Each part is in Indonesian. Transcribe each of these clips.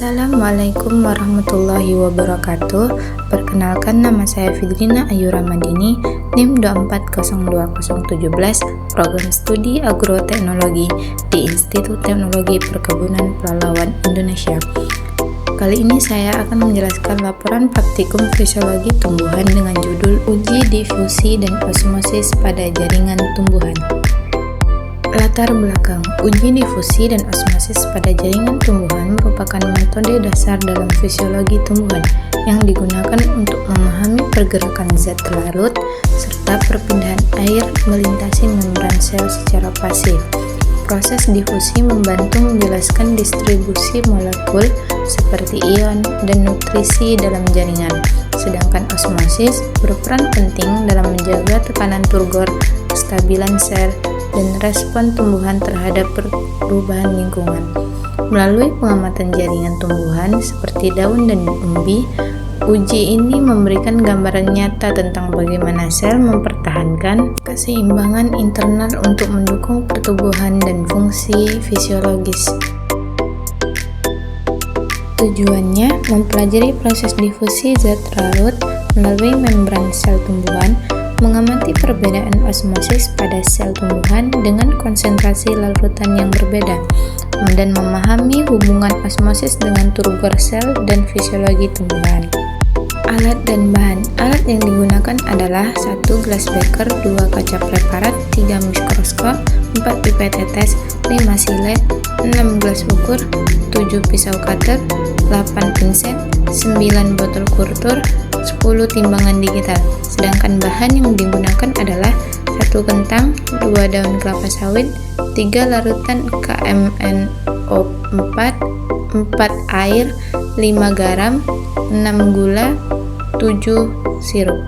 Assalamualaikum warahmatullahi wabarakatuh. Perkenalkan, nama saya Fidrina Ayu Ramadini, NIM 2402017, Program Studi Agroteknologi di Institut Teknologi Perkebunan Pelalawan Indonesia. Kali ini saya akan menjelaskan laporan praktikum fisiologi tumbuhan dengan judul Uji Difusi dan Osmosis pada Jaringan Tumbuhan. Latar belakang, uji difusi dan osmosis pada jaringan tumbuhan merupakan metode dasar dalam fisiologi tumbuhan yang digunakan untuk memahami pergerakan zat larut serta perpindahan air melintasi membran sel secara pasif. Proses difusi membantu menjelaskan distribusi molekul seperti ion dan nutrisi dalam jaringan, sedangkan osmosis berperan penting dalam menjaga tekanan turgor, kestabilan sel, dan respon tumbuhan terhadap perubahan lingkungan. Melalui pengamatan jaringan tumbuhan seperti daun dan umbi, uji ini memberikan gambaran nyata tentang bagaimana sel mempertahankan keseimbangan internal untuk mendukung pertumbuhan dan fungsi fisiologis. Tujuannya mempelajari proses difusi zat larut melalui membran sel tumbuhan, mengamati perbedaan osmosis pada sel tumbuhan dengan konsentrasi larutan yang berbeda, dan memahami hubungan osmosis dengan turgor sel dan fisiologi tumbuhan. Alat dan bahan. Alat yang digunakan adalah 1 gelas beker, 2 kaca preparat, 3 mikroskop, 4 pipet tetes, 5 silet, 6 gelas ukur, 7 pisau cutter, 8 pinset, 9 botol kultur, 10 timbangan digital. Sedangkan bahan yang digunakan adalah 1 kentang, 2 daun kelapa sawit, 3 larutan KMNO4, 4 air, 5 garam, 6 gula, 7 sirup.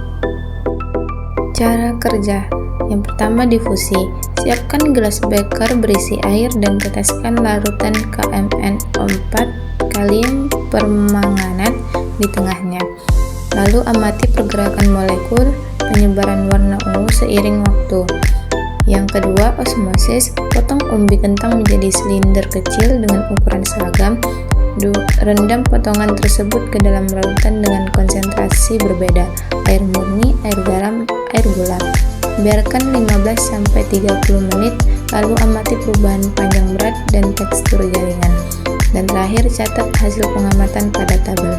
Cara kerja. Yang pertama, difusi. Siapkan gelas beker berisi air dan teteskan larutan KMNO4 kalium permanganat di tengahnya. Lalu amati pergerakan molekul, penyebaran warna ungu seiring waktu. Yang kedua, osmosis. Potong umbi kentang menjadi silinder kecil dengan ukuran seragam. Rendam potongan tersebut ke dalam larutan dengan konsentrasi berbeda, air murni, air garam, air gula. Biarkan 15-30 menit, lalu amati perubahan panjang berat dan tekstur jaringan. Dan terakhir, catat hasil pengamatan pada tabel.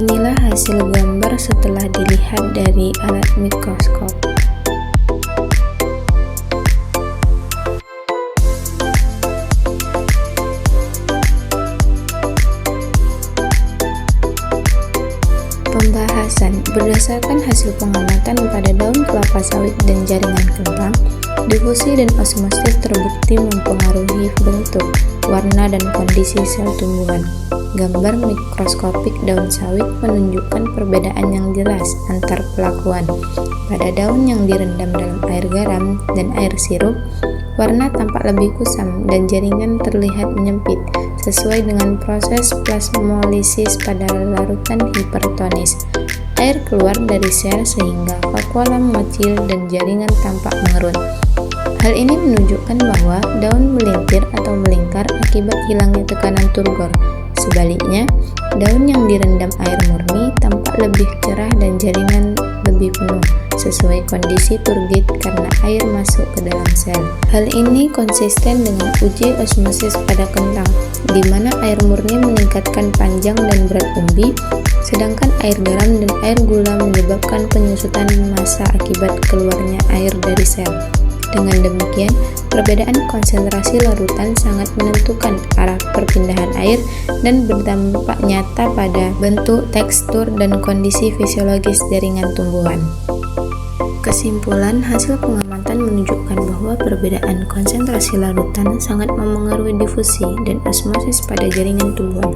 Inilah hasil gambar setelah dilihat dari alat mikroskop. Pembahasan. Berdasarkan hasil pengamatan pada daun kelapa sawit dan jaringan kentang, difusi dan osmosis terbukti mempengaruhi bentuk, warna, dan kondisi sel tumbuhan. Gambar mikroskopik daun sawit menunjukkan perbedaan yang jelas antar pelakuan. Pada daun yang direndam dalam air garam dan air sirup, warna tampak lebih kusam dan jaringan terlihat menyempit, sesuai dengan proses plasmolisis pada larutan hipertonis. Air keluar dari sel sehingga vakuola mengecil dan jaringan tampak mengerut. Hal ini menunjukkan bahwa daun melintir atau melingkar akibat hilangnya tekanan turgor. Sebaliknya, daun yang direndam air murni tampak lebih cerah dan jaringan lebih penuh, sesuai kondisi turgid karena air masuk ke dalam sel. Hal ini konsisten dengan uji osmosis pada kentang, di mana air murni meningkatkan panjang dan berat umbi, sedangkan air garam dan air gula menyebabkan penyusutan massa akibat keluarnya air dari sel. Dengan demikian, perbedaan konsentrasi larutan sangat menentukan arah perpindahan air dan berdampak nyata pada bentuk, tekstur, dan kondisi fisiologis jaringan tumbuhan. Kesimpulan hasil pengamatan menunjukkan bahwa perbedaan konsentrasi larutan sangat memengaruhi difusi dan osmosis pada jaringan tumbuhan.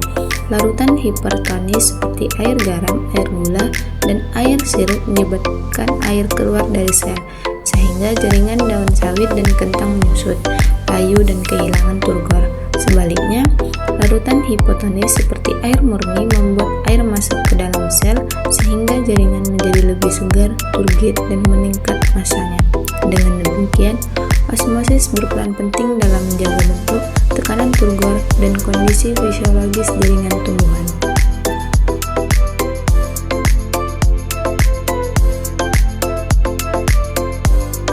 Larutan hipertonis seperti air garam, air gula, dan air sirup menyebabkan air keluar dari sel, sehingga jaringan daun sawit dan kentang menyusut, layu, dan kehilangan turgor. Sebaliknya, larutan hipotonis seperti air murni membuat air masuk ke dalam sel sehingga jaringan menjadi lebih segar, turgid, dan meningkat massanya. Dengan demikian, osmosis berperan penting dalam menjaga bentuk, tekanan turgor, dan kondisi fisiologis jaringan tumbuhan.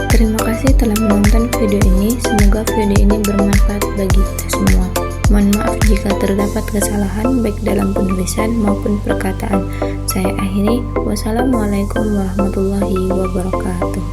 Terima kasih telah menonton video ini. Semoga video ini bermanfaat bagi kita semua. Mohon maaf jika terdapat kesalahan baik dalam penulisan maupun perkataan. Saya akhiri. Wassalamualaikum warahmatullahi wabarakatuh.